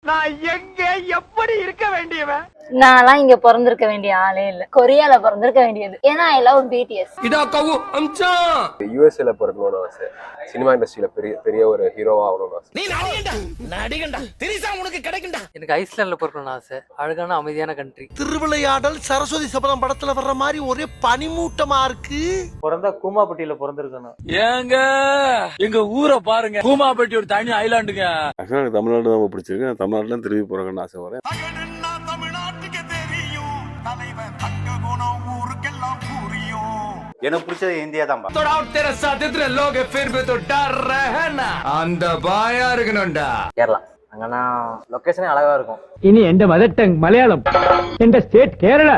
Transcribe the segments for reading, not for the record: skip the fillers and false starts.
நான் எங்க எப்படி இருக்க வேண்டியவன்? நான்லாம் இங்க பிறந்திருக்க வேண்டிய ஆளே இல்ல, கொரியால பிறந்திருக்க வேண்டியது. ஏன்னா ஐ லவ் பிடிஎஸ். யூஎஸ்ஏல பிறக்கணும்னு ஆசை. சினிமா இண்டஸ்ட்ரியில பெரிய ஒரு ஹீரோவா ஆகணும்னு ஆசை. எனக்கு ஐஸ்லாண்ட்ல பிறக்கணும்னு ஆசை. அழகான அமைதியான கண்ட்ரி. திருவிளையாடல் சரஸ்வதி சபதம் படத்துல வர்ற மாதிரி ஒரே பனிமூட்டமா இருக்கு. பிறந்தா கூமாப்பட்டியில பிறந்திருக்கணும். ஏங்க எங்க ஊரை பாருங்க, கூமாப்பட்டி ஒரு தனி ஐலாண்டுங்க. எனக்கு தமிழ்நாடு தான் பிடிச்சிருக்கு. நான் தமிழ்நாட்டுல திரும்பி போறேன்னு ஆசை வரேன். எனக்கு பிடிச்சது இந்தியா தான். அந்த பாயா இருக்கணும்டா. கேரளா, அங்கன்னா லொகேஷனே அழகா இருக்கும். இனி எந்த மதர் டங் மலையாளம், எந்த ஸ்டேட் கேரளா.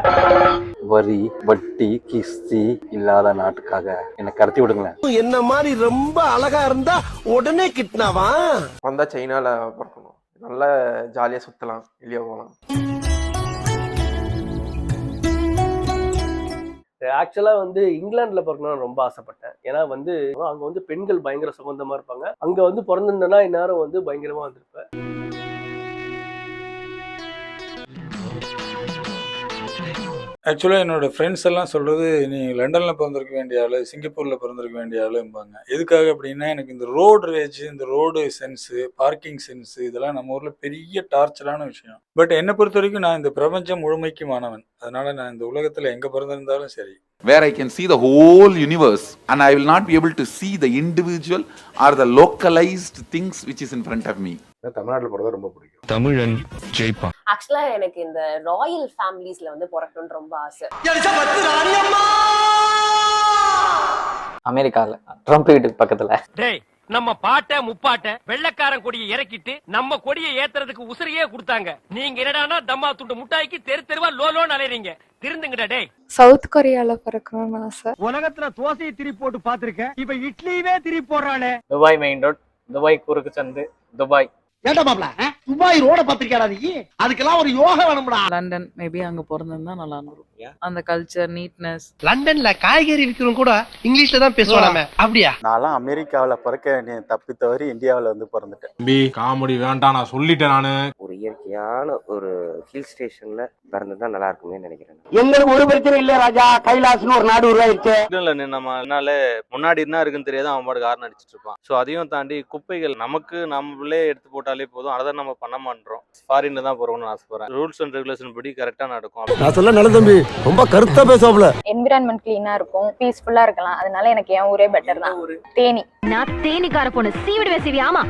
வரி வட்டி கிஸ்தி இல்லாத நாட்டுக்காக என்னை கடத்தி விடுங்களேன். என்ன மாதிரி ரொம்ப அழகா இருந்தா உடனே கிட்னாவா? வந்தா சைனால பிறக்கணும். நல்லா ஜாலியா சுத்தலாம், வெளியே போகலாம். ஆக்சுவலா வந்து இங்கிலாந்துல பிறக்கணும்னு ரொம்ப ஆசைப்பட்டேன். ஏன்னா வந்து அங்க வந்து பெண்கள் பயங்கர சுதந்திரமா இருப்பாங்க. அங்க வந்து பிறந்திருந்தேன்னா இந்நேரம் வந்து பயங்கரமா வந்திருப்பேன். ஆக்சுவலாக என்னோட ஃப்ரெண்ட்ஸ் எல்லாம் சொல்றது, நீ லண்டன்ல பிறந்திருக்க வேண்டிய ஆளு, சிங்கப்பூர்ல பிறந்திருக்க வேண்டிய ஆளும்பாங்க. எதுக்காக அப்படின்னா, எனக்கு இந்த ரோடு ரேஜ், இந்த ரோடு சென்ஸு, பார்க்கிங் சென்ஸு, இதெல்லாம் நம்ம ஊர்ல பெரிய டார்ச்சரான விஷயம். பட் என்னை பொறுத்த வரைக்கும் நான் இந்த பிரபஞ்சம் முழுமைக்கு மாணவன். அதனால நான் இந்த உலகத்துல எங்க பிறந்திருந்தாலும் சரி, where I can see the whole universe and I will not be able to see the individual or the localized things which is in front of me. தமிழ்நாட்டுல பிறந்தா ரொம்ப பிடிக்கும். தமிழன் ஜெயிப்பான். ஆக்சுவலா எனக்கு இந்த ராயல் ஃபேமிலிஸ்ல வந்து பிறக்கணும்னு ரொம்ப ஆசை. அமெரிக்கால ட்ரம்ப் வீட்டுக்கு பக்கத்துல. டேய், நம்ம பாட்ட முப்பாட்ட வெள்ளக்காரன் கொடியை இறக்கிட்டு நம்ம கொடியை ஏத்துறதுக்கு உசிரியே கொடுத்தாங்க. நீங்க என்னடானா தம்மா துண்டு முட்டாய்க்கு தெரு தெருவா லோலோன்னு அலையறீங்க. திருந்துங்கடா டேய். சவுத் கொரியால பிறக்கணும்னு ஆசை. உலகத்துல தோசையை திரி போட்டு பாத்திருக்கேன், இப்ப இட்லியவே திரி போடுறானே. துபாய் மெயின் ரோட், துபாய் குறுக்கு சந்து, துபாய். ஏண்டா மாப்ள, துபாய் ரோட பாத்திருக்கியாடா நீ? அதுக்கெல்லாம் ஒரு யோகா வேணும்டா. லண்டன் மேபி அங்க பிறந்திருந்தா நல்லா இருந்திருக்கும். அந்த கல்ச்சர், நீட்னஸ். லண்டன்ல காய்கறி விக்கிறவங்க கூட இங்கிலீஷ்ல தான் பேசுவாங்க. அப்படியா? நான்லாம் அமெரிக்காவில பிறக்க வேண்டிய தப்பி தவறி இந்தியாவில வந்து பிறந்துட்டேன். காமெடி வேண்டாம், நான் சொல்லிட்டேன். நானு ஒரு இயற்கையான ஒரு ஹில் ஸ்டேஷன்ல பிறந்தா நல்லா இருக்குமே நினைக்கிறேன். எங்களுக்கு ஒரு பிரச்சனை இல்ல ராஜா, கைலாசன்னு ஒரு நாடு உருவாயிடுச்சு. நம்மனால முன்னாடி என்ன இருக்குன்னு தெரியாது, அவன் பாட்டு காரணம் அடிச்சிட்டு இருப்பான். சோ அதையும் தாண்டி குப்பைகள் நமக்கு நம்மளே எடுத்து போட்டாலே போதும். அதை நம்ம பண்ண மாட்டோம். ஃபாரின்ல தான் போறோம்னு ஆசைப்படுறேன். ரூல்ஸ் அண்ட் ரெகுலேஷன் படி கரெக்டா நடக்கும். நான் சொல்ல நல்ல தம்பி, ரொம்ப கருத்தா பேசுவாப்ல. என்விரான்மெண்ட் கிளீனா இருக்கும், பீஸ்ஃபுல்லா இருக்கலாம். அதனால எனக்கு என் ஊரே பெட்டர் தான். தேனி. நான் தேனிக்கார பொண்ணு, சீவிடுவே சிவி. ஆமா,